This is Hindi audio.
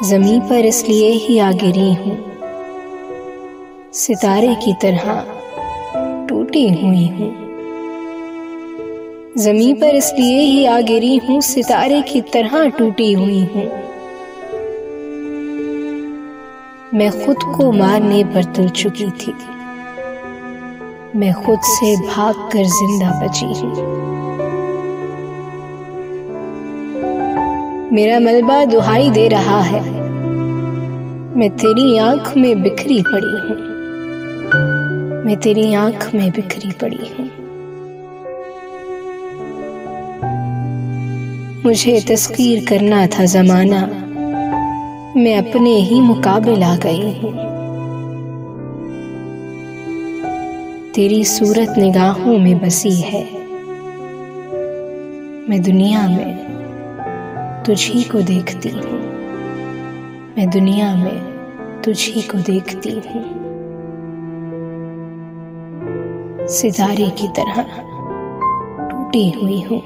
ज़मीं पर इसलिए ही आ गिरी हूँ, सितारे की तरह टूटी हुई हूँ। ज़मीं पर इसलिए ही आ गिरी हूँ, सितारे की तरह टूटी हुई हूँ। मैं खुद को मारने पर तुल चुकी थी, मैं खुद से भागकर जिंदा बची हूँ। मेरा मलबा दुहाई दे रहा है, मैं तेरी आंख में बिखरी पड़ी हूँ, मैं तेरी आंख में बिखरी पड़ी हूँ। मुझे तस्खीर करना था ज़माना, मैं अपने ही मुकाबिल आ गई हूँ। तेरी सूरत निगाहों में बसी है, मैं दुनिया में तुझी को देखती हूँ, मैं दुनिया में तुझी को देखती हूँ। सितारे की तरह टूटी हुई हूँ।